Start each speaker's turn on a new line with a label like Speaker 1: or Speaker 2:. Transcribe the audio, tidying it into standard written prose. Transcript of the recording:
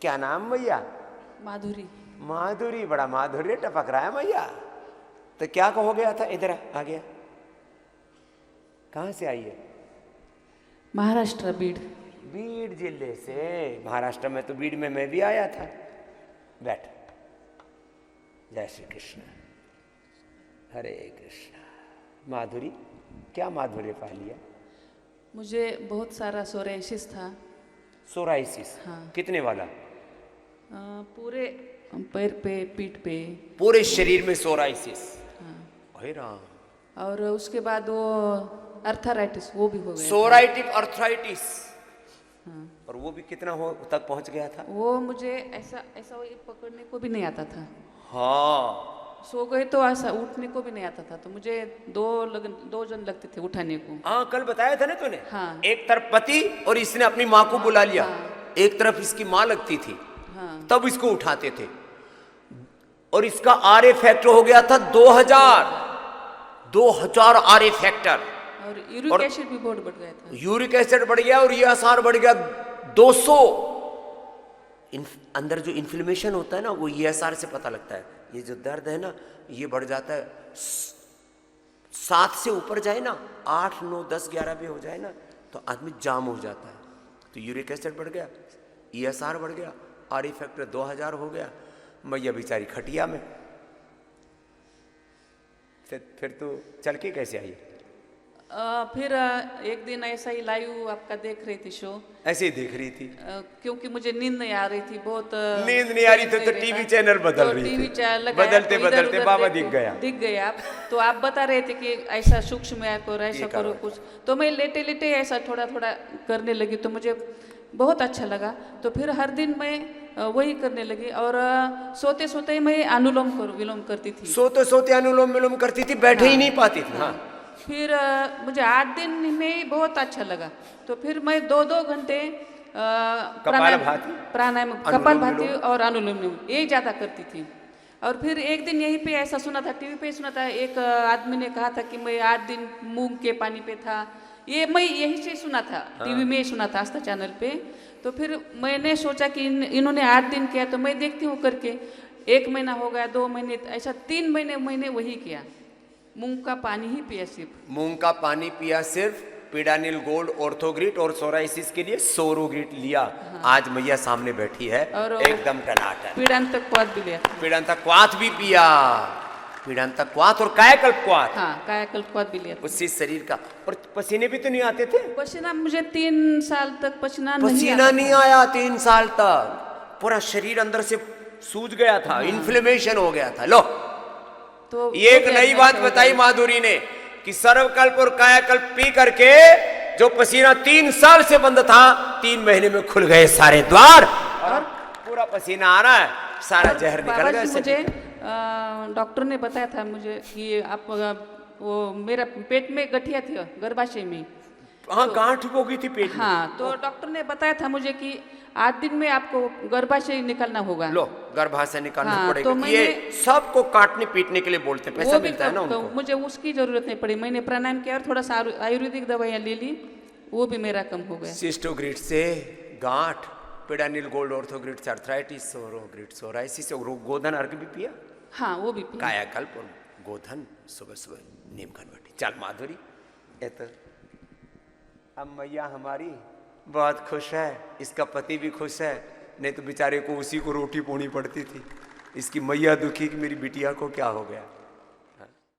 Speaker 1: क्या नाम मैया?
Speaker 2: माधुरी।
Speaker 1: माधुरी, बड़ा माधुर्य टपक रहा है मैया। तो क्या हो गया था? इधर आ गया। कहाँ से आई है?
Speaker 2: महाराष्ट्र, बीड।
Speaker 1: बीड जिले से। महाराष्ट्र में तो बीड में मैं भी आया था। बैठ। जय श्री कृष्ण, हरे कृष्ण। माधुरी, क्या माधुर्य पा लिया?
Speaker 2: मुझे बहुत सारा सोराइसिस था।
Speaker 1: सोराइसिस?
Speaker 2: हाँ।
Speaker 1: कितने वाला?
Speaker 2: पूरे पैर पे, पीठ पे।
Speaker 1: पूरे शरीर में सोराइसिस?
Speaker 2: हाँ।
Speaker 1: हे राम।
Speaker 2: और उसके बाद वो अर्थराइटिस, वो भी हो गया।
Speaker 1: Psoriatic arthritis.
Speaker 2: हाँ।
Speaker 1: और वो भी कितना हो तक पहुंच गया था?
Speaker 2: वो मुझे ऐसा ऐसा पकड़ने को भी नहीं आता था।
Speaker 1: हाँ।
Speaker 2: सो गए तो ऐसा उठने को भी नहीं आता था, तो मुझे दो जन लगते थे उठाने को।
Speaker 1: हाँ, कल बताया था ना तूने।
Speaker 2: हाँ।
Speaker 1: एक तरफ पति और इसने अपनी माँ को बुला लिया।
Speaker 2: हाँ।
Speaker 1: एक तरफ इसकी माँ लगती थी।
Speaker 2: हाँ।
Speaker 1: तब इसको उठाते थे। और इसका आरए फैक्टर हो गया था 2000 आरए फैक्टर।
Speaker 2: और यूरिक एसिड भी बहुत बढ़ गया था।
Speaker 1: यूरिक एसिड बढ़ गया और ईएसआर बढ़ गया 200। अंदर जो इन्फ्लेमेशन होता है ना, वो ईएसआर से पता लगता है। ये जो दर्द है ना, ये बढ़ जाता है। 7 से ऊपर जाए ना, 8, 9, 10, 11 भी हो जाए ना, तो आदमी जाम हो जाता है। तो यूरिक एसिड बढ़ गया, ईएसआर बढ़ गया, आरई फैक्टर 2000 हो गया। मैया बेचारी खटिया में। फिर तो चल के कैसे आई?
Speaker 2: फिर एक दिन ऐसा ही लाइव आपका देख रही थी शो।
Speaker 1: ऐसे ही देख रही थी।
Speaker 2: क्योंकि मुझे नींद नहीं आ रही थी, बहुत
Speaker 1: नींद नहीं आ रही थी, तो टीवी चैनल बदल रही थी।
Speaker 2: टीवी चैनल
Speaker 1: बदलते बदलते बाबा दिख
Speaker 2: गया आप। तो आप बता रहे थे कि ऐसा सूक्ष्म है, करो ऐसा करो कुछ। तो मैं लेटे लेटे ऐसा थोड़ा थोड़ा करने लगी, तो मुझे बहुत अच्छा लगा। तो फिर हर दिन मैं वही करने लगी। और सोते सोते मैं अनुलोम विलोम करती थी।
Speaker 1: सोते सोते अनुलोम विलोम करती थी, बैठे ही नहीं पाती थी। हाँ।
Speaker 2: फिर मुझे 8 दिन में बहुत अच्छा लगा। तो फिर मैं 2-2 घंटे प्राणायाम, कपालभाति और अनुलोम विलोम ये ज़्यादा करती थी। और फिर एक दिन यहीं पे ऐसा सुना था, टीवी पे सुना था, एक आदमी ने कहा था कि मैं 8 दिन मूंग के पानी पे था। ये मैं यहीं से सुना था। हाँ। टीवी में सुना था, आस्था चैनल पे। तो फिर मैंने सोचा कि इन्होंने 8 दिन किया, तो मैं देखती हूँ करके। 1 महीना हो गया, 2 महीने, ऐसा 3 महीने मैंने वही किया। मूंग का पानी ही पिया सिर्फ।
Speaker 1: मूंग का पानी पिया सिर्फ। पीडानिल गोल्ड, ऑर्थोग्रिट और सोराइसिस के लिए सोरोग्रिट लिया। हाँ। आज मैया सामने बैठी है और एकदम टनाटन।
Speaker 2: पीड़ांतकवात भी लिया।
Speaker 1: पीड़ांतकवात भी पिया। पीड़ांतकवात और कायाकल्पवात।
Speaker 2: हाँ, कायाकल्पवात भी लिया।
Speaker 1: उससे शरीर का। और पसीने भी तो नहीं आते थे?
Speaker 2: पसीना मुझे 3 साल तक पसीना
Speaker 1: नहीं आया। 3 साल तक पूरा शरीर अंदर से सूज गया था। हाँ। इन्फ्लेमेशन हो गया था। लो, तो एक नई बात बताई माधुरी ने कि सर्वकल्प और कायाकल्प पी करके जो पसीना 3 साल से बंद था, 3 महीने में खुल गए सारे द्वार और पूरा पसीना आ रहा है, सारा जहर निकल गया।
Speaker 2: मुझे डॉक्टर ने बताया था मुझे कि आप वो मेरा पेट में गठिया थी, गर्भाशय में।
Speaker 1: हाँ, गांठ हो गई थी पेट में।
Speaker 2: हाँ, तो डॉक्टर ने बताया था मुझे कि 8 दिन में आपको गर्भाशय निकलना होगा।
Speaker 1: लो, गर्भाशय निकालना। हाँ, पड़ेगा।
Speaker 2: तो
Speaker 1: ये सबको काटने पीटने के लिए बोलते हैं, पैसा मिलता है ना उनको।
Speaker 2: मुझे उसकी जरूरत नहीं पड़ी। मैंने प्राणायाम किया और थोड़ा सा आयुर्वेदिक दवाइयाँ ले ली, वो भी मेरा कम हो गया।
Speaker 1: सिस्टोग्रिट से गांठ, पीडानिल गोल्ड, ऑर्थोग्रिट से अर्थराइटिस, सोरोग्रिट सोराइसिस, गोधन अर्घ भी पिया।
Speaker 2: हाँ, वो भी पिया।
Speaker 1: कायाकल्प और गोधन सुबह सुबह नीम घनवटी। चल माधुरी, ये तो अब मैया हमारी बहुत खुश है, इसका पति भी खुश है। नहीं तो बेचारे को उसी को रोटी पोनी पड़ती थी। इसकी मैया दुखी कि मेरी बिटिया को क्या हो गया।